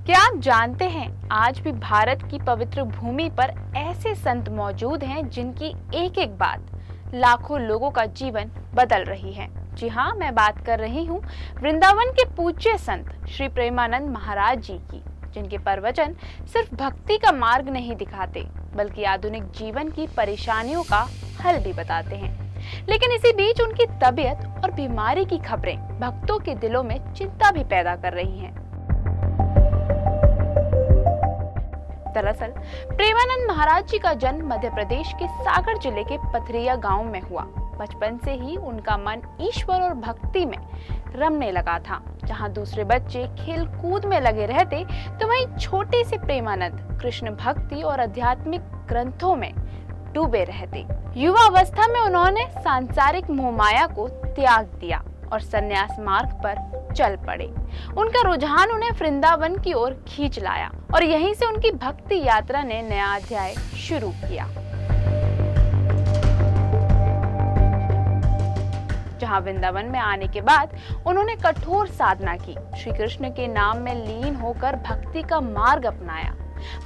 क्या आप जानते हैं आज भी भारत की पवित्र भूमि पर ऐसे संत मौजूद हैं जिनकी एक एक बात लाखों लोगों का जीवन बदल रही है। जी हाँ, मैं बात कर रही हूँ वृंदावन के पूज्य संत श्री प्रेमानंद महाराज जी की, जिनके प्रवचन सिर्फ भक्ति का मार्ग नहीं दिखाते बल्कि आधुनिक जीवन की परेशानियों का हल भी बताते हैं। लेकिन इसी बीच उनकी तबीयत और बीमारी की खबरें भक्तों के दिलों में चिंता भी पैदा कर रही हैं। दरअसल प्रेमानंद महाराज जी का जन्म मध्य प्रदेश के सागर जिले के पथरिया गांव में हुआ। बचपन से ही उनका मन ईश्वर और भक्ति में रमने लगा था। जहां दूसरे बच्चे खेल कूद में लगे रहते, तो वहीं छोटे से प्रेमानंद कृष्ण भक्ति और आध्यात्मिक ग्रंथों में डूबे रहते। युवा अवस्था में उन्होंने सांसारिक मोहमाया को त्याग दिया और संन्यास मार्ग पर चल पड़े। उनका रुझान उन्हें वृंदावन की ओर खींच लाया और यहीं से उनकी भक्ति यात्रा ने नया अध्याय शुरू किया। जहां वृंदावन में आने के बाद उन्होंने कठोर साधना की, श्री कृष्ण के नाम में लीन होकर भक्ति का मार्ग अपनाया।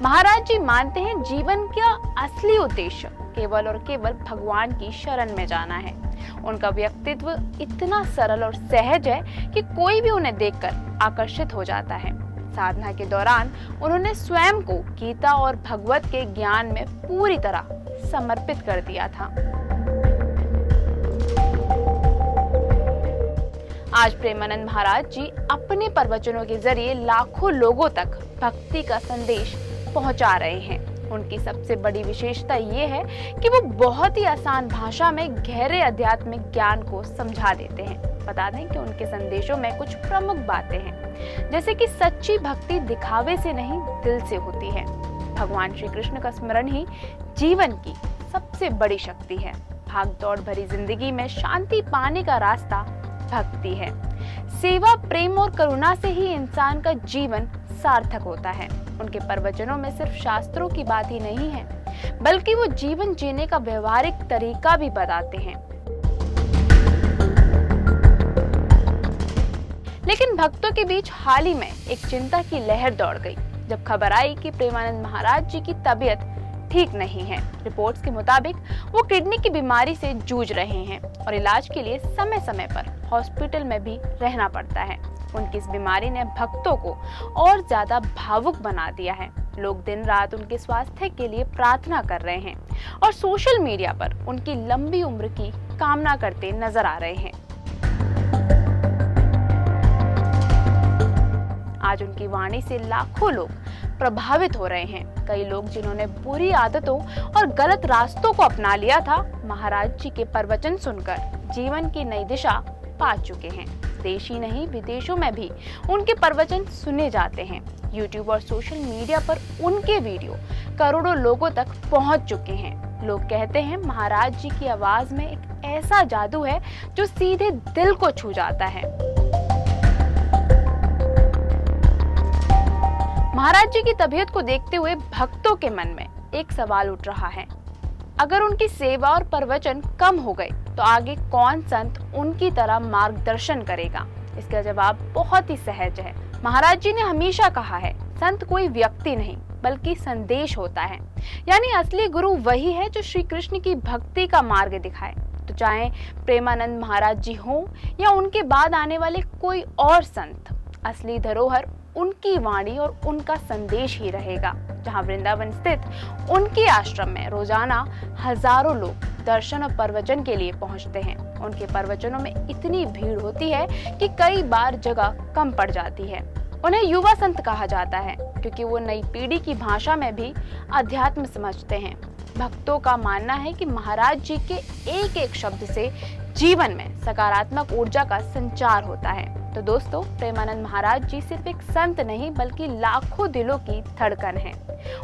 महाराज जी मानते हैं जीवन का असली उद्देश्य केवल और केवल भगवान की शरण में जाना है। उनका व्यक्तित्व इतना सरल और सहज है कि कोई भी उन्हें देखकर आकर्षित हो जाता है। साधना के दौरान उन्होंने स्वयं को गीता और भगवत के ज्ञान में पूरी तरह समर्पित कर दिया था। आज प्रेमानंद महाराज जी अपने प्रवचनों के जरिए लाखों लोगों तक भक्ति का संदेश पहुंचा रहे हैं। उनकी सबसे बड़ी विशेषता ये है कि वो बहुत ही आसान भाषा में गहरे आध्यात्मिक ज्ञान को समझा देते हैं। बता दें कि उनके संदेशों में कुछ प्रमुख बातें हैं, जैसे कि सच्ची भक्ति दिखावे से नहीं दिल से होती है। भगवान श्री कृष्ण का स्मरण ही जीवन की सबसे बड़ी शक्ति है। भाग दौड़ भरी जिंदगी में शांति पाने का रास्ता भक्ति है। सेवा, प्रेम और करुणा से ही इंसान का जीवन सार्थक होता है। उनके प्रवचनों में सिर्फ शास्त्रों की बात ही नहीं है, बल्कि वो जीवन जीने का व्यवहारिक तरीका भी बताते हैं। लेकिन भक्तों के बीच हाल ही में एक चिंता की लहर दौड़ गई जब खबर आई कि प्रेमानंद महाराज जी की तबीयत ठीक नहीं है। रिपोर्ट्स के मुताबिक वो किडनी की बीमारी से जूझ रहे हैं और इलाज के लिए समय समय पर हॉस्पिटल में भी रहना पड़ता है। उनकी इस बीमारी ने भक्तों को और ज्यादा भावुक बना दिया है। लोग दिन रात उनके स्वास्थ्य के लिए प्रार्थना कर रहे हैं और सोशल मीडिया पर उनकी लंबी उम्र की कामना करते नजर आ रहे हैं। आज उनकी वाणी से लाखों लोग प्रभावित हो रहे हैं। कई लोग जिन्होंने बुरी आदतों और गलत रास्तों को अपना लिया था, महाराज जी के प्रवचन सुनकर जीवन की नई दिशा पा चुके हैं। देश ही नहीं, विदेशों में भी उनके प्रवचन सुने जाते हैं। यूट्यूब और सोशल मीडिया पर उनके वीडियो करोड़ों लोगों तक पहुंच चुके हैं। लोग कहते हैं महाराज जी की आवाज में एक ऐसा जादू है जो सीधे दिल को छू जाता है। महाराज जी की तबीयत को देखते हुए भक्तों के मन में एक सवाल उठ रहा है, अगर उनकी सेवा और प्रवचन कम हो गए तो आगे कौन संत उनकी तरह मार्गदर्शन करेगा? इसका जवाब बहुत ही सहज है। महाराज जी ने हमेशा कहा है, संत कोई व्यक्ति नहीं बल्कि संदेश होता है। यानी असली गुरु वही है जो श्री कृष्ण की भक्ति का मार्ग दिखाए। तो चाहे प्रेमानंद महाराज जी हो या उनके बाद आने वाले कोई और संत, असली धरोहर उनकी वाणी और उनका संदेश ही रहेगा। जहां वृंदावन स्थित उनके आश्रम में रोजाना हजारों लोग दर्शन और प्रवचन के लिए पहुंचते हैं। उनके प्रवचनों में इतनी भीड़ होती है कि कई बार जगह कम पड़ जाती है। उन्हें युवा संत कहा जाता है क्योंकि वो नई पीढ़ी की भाषा में भी अध्यात्म समझते हैं। भक्तों का मानना है कि महाराज जी के एक एक शब्द से जीवन में सकारात्मक ऊर्जा का संचार होता है। तो दोस्तों, प्रेमानंद महाराज जी सिर्फ एक संत नहीं बल्कि लाखों दिलों की धड़कन है।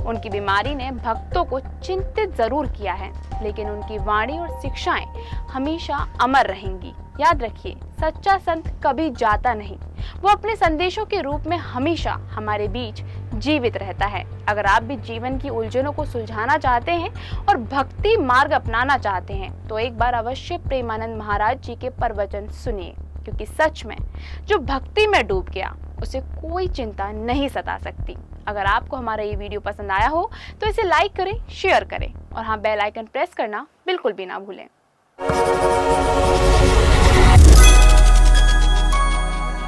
उनकी बीमारी ने भक्तों को चिंतित जरूर किया है, लेकिन उनकी वाणी और शिक्षाएं हमेशा अमर रहेंगी। याद रखिए, सच्चा संत कभी जाता नहीं, वो अपने संदेशों के रूप में हमेशा हमारे बीच जीवित रहता है। अगर आप भी जीवन की उलझनों को सुलझाना चाहते हैं और भक्ति मार्ग अपनाना चाहते हैं तो एक बार अवश्य प्रेमानंद महाराज जी के प्रवचन सुनिए, क्योंकि सच में जो भक्ति में डूब गया उसे कोई चिंता नहीं सता सकती। अगर आपको हमारा ये वीडियो पसंद आया हो तो इसे लाइक करें, शेयर करें और हाँ, बेल आइकन प्रेस करना बिल्कुल भी ना भूलें।